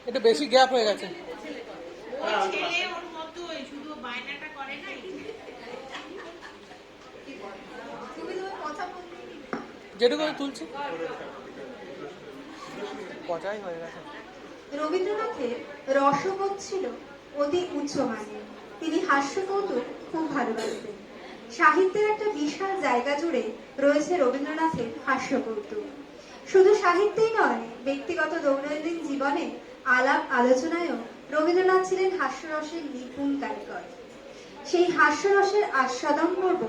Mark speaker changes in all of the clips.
Speaker 1: এটা বেশি গ্যাপ হয়ে গেছে। যেটুকু আমি তুলছি পচাই হয়ে গেছে।
Speaker 2: রবীন্দ্রনাথের রসবোধ ছিল অতি উচ্চমানের। তিনি হাস্যকৌতুক খুব ভালোবাসতেন। সাহিত্যের একটা বিশাল জায়গা জুড়ে রয়েছে রবীন্দ্রনাথের হাস্যকৌতুক। শুধু সাহিত্যেই নয়, ব্যক্তিগত দৈনন্দিন জীবনে আলাপ আলোচনায়ও রবীন্দ্রনাথ ছিলেন হাস্যরসের নিপুণ কারিগর। সেই হাস্যরসের আস্বাদন করব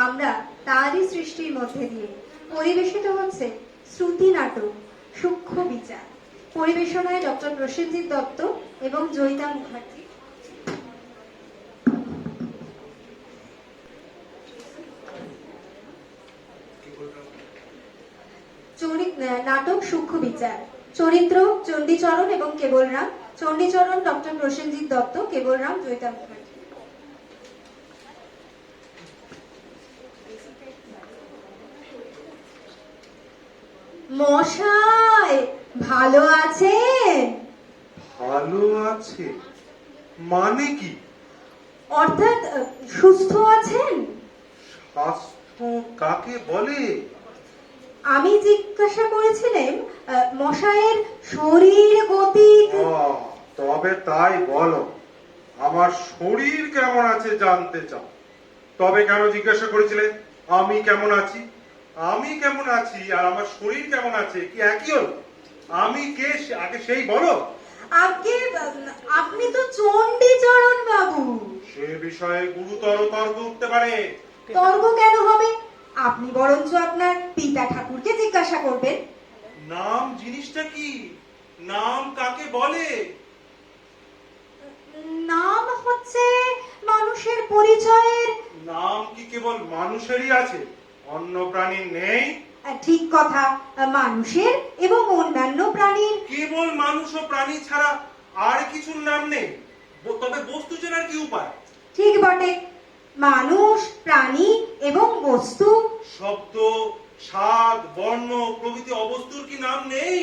Speaker 2: আমরা তারই সৃষ্টির মধ্যে দিয়ে। পরিবেশিত হচ্ছে শ্রুতি নাটক সূক্ষ্ম বিচার। পরিবেশনায় ডক্টর প্রসেনজিৎ দত্ত এবং জয়িতা মুখার্জি। নাটক সূক্ষ্ম বিচার। চরিত্র চণ্ডীচরণ এবং কেবলরাম। চণ্ডীচরণ ডক্টর প্রসেনজিৎ দত্ত, কেবলরাম জয়িতা মুখার্জি। মশাই ভালো আছেন?
Speaker 3: ভালো আছে মানে কি?
Speaker 2: অর্থাৎ সুস্থ আছেন?
Speaker 3: স্বাস্থ্য কাকে বলে?
Speaker 2: আমি জিজ্ঞাসা করেছিলাম মশাইয়ের শরীর গতি।
Speaker 3: তবে তাই বলো, আমার শরীর কেমন আছে জানতে চাও? তবে কেন জিজ্ঞাসা করেছিলে আমি কেমন আছি? আমি কেমন আছি আর আমার শরীর কেমন আছে কি একই হল? আমি কে আগে সেই বলো।
Speaker 2: আগে আপনি তো চণ্ডীচরণ বাবু।
Speaker 3: সে বিষয়ে গুরুতর তর্ক উঠতে পারে।
Speaker 2: তর্ক কেন হবে? আপনি বরঞ্চ আপনার পিতা ঠাকুরকে জিজ্ঞাসা করবেন।
Speaker 3: নাম জিনিসটা কি? নাম কাকে বলে?
Speaker 2: নাম হচ্ছে মানুষের পরিচয়ের।
Speaker 3: নাম কি কেবল মানুষেরই আছে, অন্য প্রাণীর নেই?
Speaker 2: ঠিক কথা, মানুষের এবং অন্যান্য প্রাণীর।
Speaker 3: কেবল মানুষ ও প্রাণী ছাড়া আর কিছুর নাম নেই? তবে বস্তু চেনার কি উপায়?
Speaker 2: ঠিক বটে, মানুষ প্রাণী এবং বস্তু।
Speaker 3: শব্দ, স্বাদ, বর্ণ প্রভৃতি অবস্তুর কি নাম নেই?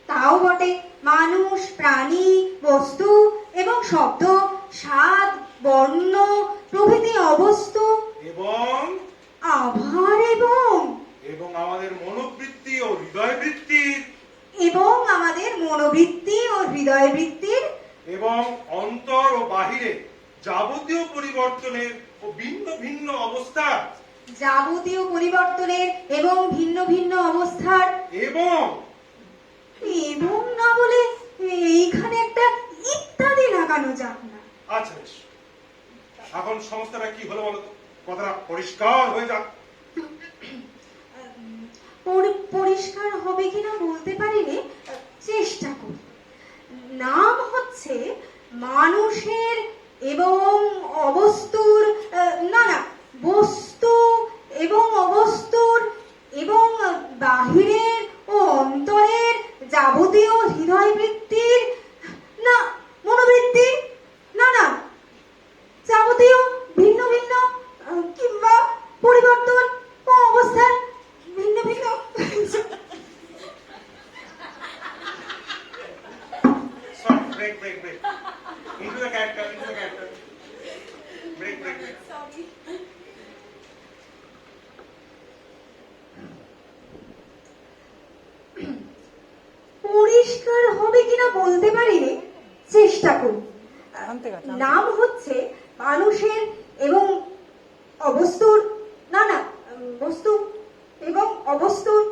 Speaker 2: তাও বটে, মানুষ প্রাণী বস্তু এবং শব্দ, স্বাদ, বর্ণ প্রভৃতি অবস্তু।
Speaker 3: এবং
Speaker 2: আভার এবং
Speaker 3: এবং আমাদের মনোবৃত্তি ও হৃদয়বৃত্তির।
Speaker 2: এবং আমাদের মনোবৃত্তি ও হৃদয়বৃত্তির।
Speaker 3: এবং অন্তর ও বাহিরে যাবতীয় পরিবর্তনের ও ভিন্ন ভিন্ন অবস্থার।
Speaker 2: যাবতীয় পরিবর্তনের এবং ভিন্ন ভিন্ন অবস্থার।
Speaker 3: এবং
Speaker 2: এবং না বলে এইখানে একটা ইত্যাদি লাগানো যাক না?
Speaker 3: আচ্ছা, এখন সমস্যাটা কি হলো বলো তো, কথাটা পরিষ্কার হয়ে যাক।
Speaker 2: পরিষ্কার হবে কিনা বলতে পারিনি, চেষ্টা করি। নাম হচ্ছে মানুষের এবং অবস্তুর, না না, বস্তু এবং অবস্তুর এবং বাহিরের ও অন্তরের যাবতীয় হৃদয়বৃত্তির, না মনোবৃত্তি, না না, যাবতীয় ভিন্ন ভিন্ন কিংবা পরিবর্তন ও অবস্থার ভিন্ন ভিন্ন।
Speaker 3: Break, break, break. Into the character, into the character. Break, break, break.
Speaker 2: Sorry. পরিষ্কার হবে কিনা বলতে পারিনি, চেষ্টা করি। নাম হচ্ছে মানুষের এবং অবস্তুর, না না, বস্তু এবং অবস্তুর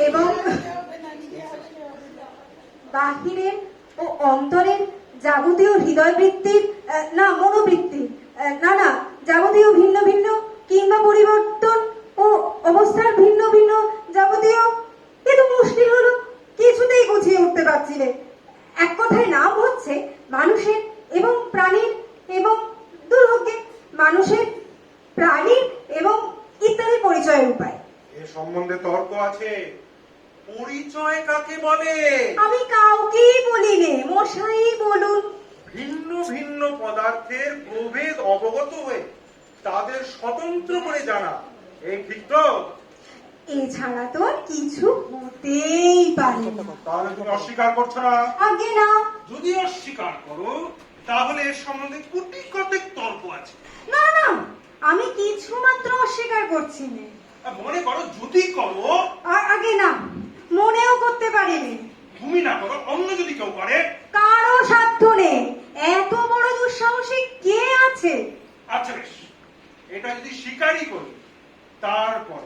Speaker 2: এবং বাহিরের ও অন্তরের যাবতীয় হৃদয়বৃত্তির, না মনোবৃত্তির, না না, যাবতীয় ভিন্ন ভিন্ন কিংবা পরিবর্তন ও অবস্থার ভিন্ন ভিন্ন যাবতীয়। এ তো মুশকিল হলো, কিছুতেই গুছিয়ে উঠতে পারছি না। এক কথায় নাম হচ্ছে মানুষের এবং প্রাণীর এবং দুর্ভাগ্যে মানুষের প্রাণীর এবং ইত্যাদি পরিচয়ের উপায়।
Speaker 3: এ সম্বন্ধে তর্ক আছে। পরিচয় কাকে বলে?
Speaker 2: আমি কাউকেই বলিনি, মশাই বলুন।
Speaker 3: ভিন্ন ভিন্ন পদার্থের প্রভেদ অবগত হয়ে তাদের স্বতন্ত্র করে জানা, এই ঠিক তো?
Speaker 2: এছাড়া তো আর কিছু হতেই পারে না।
Speaker 3: তাহলে তুমি অস্বীকার করছো না?
Speaker 2: আগে না।
Speaker 3: যদি অস্বীকার করো তাহলে এর সম্বন্ধে কোটি কতক তর্ক আছে।
Speaker 2: না না, আমি কিছু মাত্র অস্বীকার করছি না।
Speaker 3: আর মনে করো যদি করো,
Speaker 2: আগে না, মনেও করতে পারিনি।
Speaker 3: তুমি না করো, অন্য যদি কেউ করে,
Speaker 2: কারো সাধ্য নেই। এত বড় দুঃসাহসী কে আছে?
Speaker 3: আচ্ছা বেশ, এটা যদি স্বীকারই করি, তারপর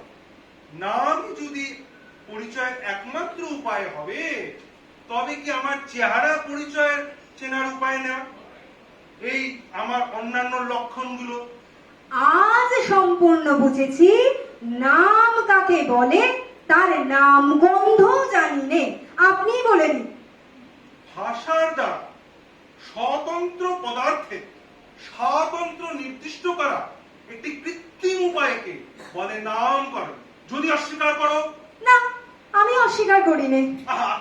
Speaker 3: নাম যদি পরিচয়ের একমাত্র উপায় হবে, তবে কি আমার চেহারা পরিচয়ের চেনার উপায় না? এই আমার অন্যান্য লক্ষণগুলো?
Speaker 2: আজ সম্পূর্ণ বুঝেছি নাম কাকে বলে, তার নাম গন্ধ জানি নে। আপনি বলে দিন।
Speaker 3: ভাষার দ্বারা স্বতন্ত্র পদার্থে স্বাতন্ত্র নির্দিষ্ট করা একটি কৃত্রিম উপায়কে বলে নামকরণ। যদি অস্বীকার করো?
Speaker 2: না, আমি অস্বীকার করিনি।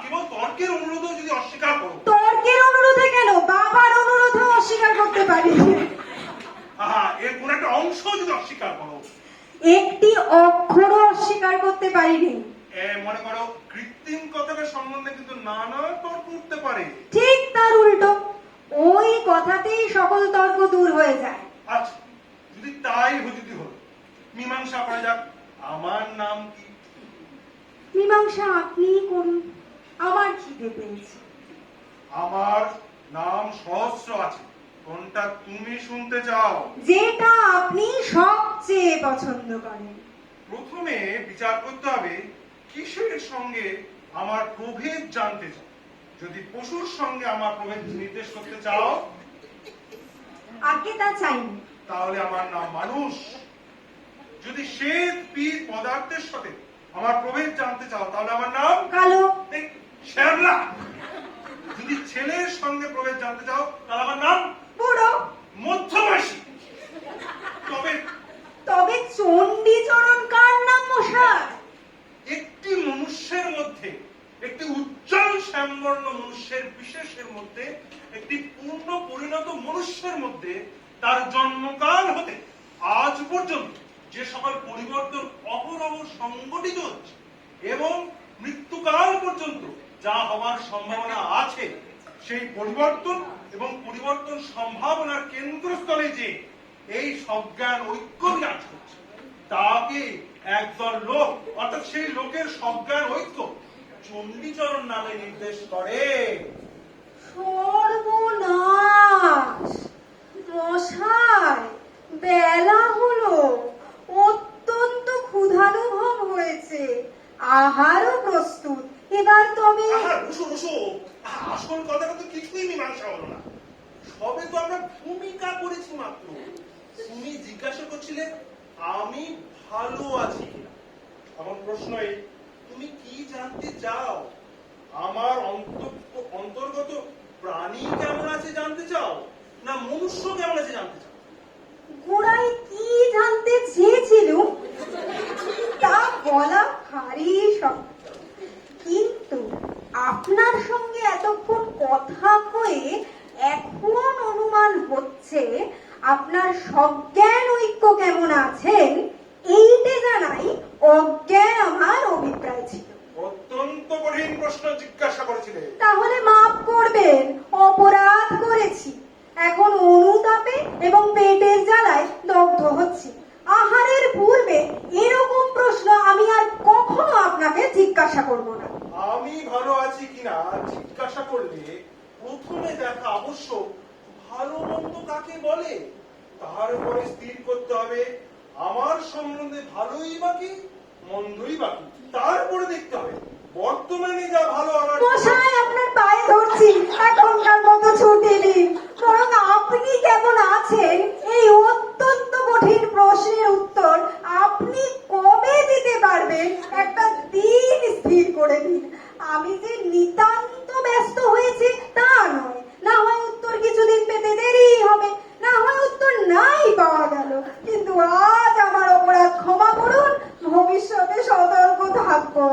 Speaker 3: কেবল তর্কের অনুরোধেও যদি অস্বীকার করো?
Speaker 2: তর্কের অনুরোধে কেন, বাবার অনুরোধেও অস্বীকার করতে পারি।
Speaker 3: এর কোন একটা অংশ যদি অস্বীকার করো?
Speaker 2: একটি অক্ষরও অস্বীকার করতে পারিনি।
Speaker 3: মনে করো কৃত্রিম কথাটা সম্বন্ধে কিন্তু নানা তর্ক উঠতে পারে।
Speaker 2: ঠিক তার উল্টো, ওই কথাতেই সকল তর্ক দূর হয়ে যায়।
Speaker 3: আচ্ছা, যদি তাই যদি হলো, মীমাংসা করা যাক। আমার নাম কি?
Speaker 2: মীমাংসা আপনিই করুন, আমার খিদে পেয়েছে।
Speaker 3: আমার নাম সহস্র আছে, কোনটা তুমি শুনতে চাও?
Speaker 2: যেটা আপনি সবচেয়ে পছন্দ করেন।
Speaker 3: প্রথমে বিচার করতে হবে কিসের সঙ্গে আমার প্রভেদ জানতে চাও। যদি পশুর সঙ্গে আমার প্রভেদ নির্দেশ করতে চাও,
Speaker 2: আগে তা চাইনি।
Speaker 3: তাহলে আমার নাম মানুষ। যদি শ্বেত পিত পদার্থের সাথে আমার প্রভেদ জানতে চাও, তাহলে আমার নাম
Speaker 2: কালো।
Speaker 3: শ্যামলা। যদি ছেলের সঙ্গে প্রভেদ জানতে চাও, তাহলে আমার নাম
Speaker 2: বুড়ো।
Speaker 3: মধ্যবয়সী। তবে
Speaker 2: তবে চণ্ডীচরণ কার নাম মশাই?
Speaker 3: একটি মনুষ্যের মধ্যে, একটি উজ্জ্বল শ্যামবর্ণ মনুষ্যের বিশেষের মধ্যে, একটি পূর্ণ পরিণত মনুষ্যের মধ্যে তার জন্মকাল হতে আজ পর্যন্ত যে সকল পরিবর্তন অহরহ সংঘটিত হচ্ছে এবং মৃত্যুকাল পর্যন্ত যা হওয়ার সম্ভাবনা আছে, সেই পরিবর্তন এবং পরিবর্তন সম্ভাবনার কেন্দ্রস্থলে যে এই সজ্ঞান ঐক্য বিরাজ করছে, তাকে একদল লোক, অর্থাৎ সেই লোকের সজ্ঞান ঐক্য চণ্ডীচরণ নামে নির্দেশ করে।
Speaker 2: সর্বনাশ মশাই, বেলা হলো, অত্যন্ত ক্ষুধানুভব হয়েছে, আহারও প্রস্তুত। এবার তবে
Speaker 3: আসল কথাটা তো কিছুই মীমাংসা হলো না। সবে তো আমরা ভূমিকা করেছি মাত্র। তুমি জিজ্ঞাসা করছিলে আমি ভালো আছি কিনা। আমার প্রশ্ন এই, তুমি কি জানতে চাও? আমার অন্তর্গত প্রাণী কেমন আছে জানতে চাও, না মনুষ্য কেমন আছে জানতে চাও?
Speaker 2: গোড়ায় কি জানতে চেয়েছিল তা বলা ভারী শক্ত, কিন্তু আপনার সঙ্গে এতক্ষণ কথা হয়ে এখন অনুমান হচ্ছে আপনার সজ্ঞান ঐক্য কেমন আছেন, এইটে জানাই অজ্ঞান আমার অভিপ্রায় ছিল।
Speaker 3: অত্যন্ত কঠিন প্রশ্ন জিজ্ঞাসা করেছিলে।
Speaker 2: তাহলে মাফ করবেন, অপরাধ করেছি। এখন অনুতাপে এবং পেটের জ্বালায় দগ্ধ হচ্ছি। আহারের পূর্বে এরকম প্রশ্ন আমি আর কখনো আপনাকে জিজ্ঞাসা করব না।
Speaker 3: আমি ভালো আছি কিনা জিজ্ঞাসা করলে প্রথমে দেখা আবশ্যক ভালো মন্দ কাকে বলে, তার উপরে স্থির করতে হবে আমার সম্বন্ধে ভালোই বাকি মন্দই বাকি। তারপরে দেখতে হবে বর্তমানে যা ভালো আমার।
Speaker 2: মশাই, আপনার পায়ে ধরছি, এখনকার মতো ছুটি দিন। বরং আপনি কেমন আছেন এই অত্যন্ত কঠিন প্রশ্নের উত্তর আপনি কবে দিতে পারবেন একটা দিন স্থির করে দিন। আমি যে নিতান্ত ব্যস্ত হয়েছি তা নয়, না হয় উত্তর কিছুদিন পেতে দেরি হবে, না হয় উত্তর নাই পাওয়া গেল, কিন্তু আজ আমার অপরাধ ক্ষমা করুন, ভবিষ্যতে সতর্ক থাকবো।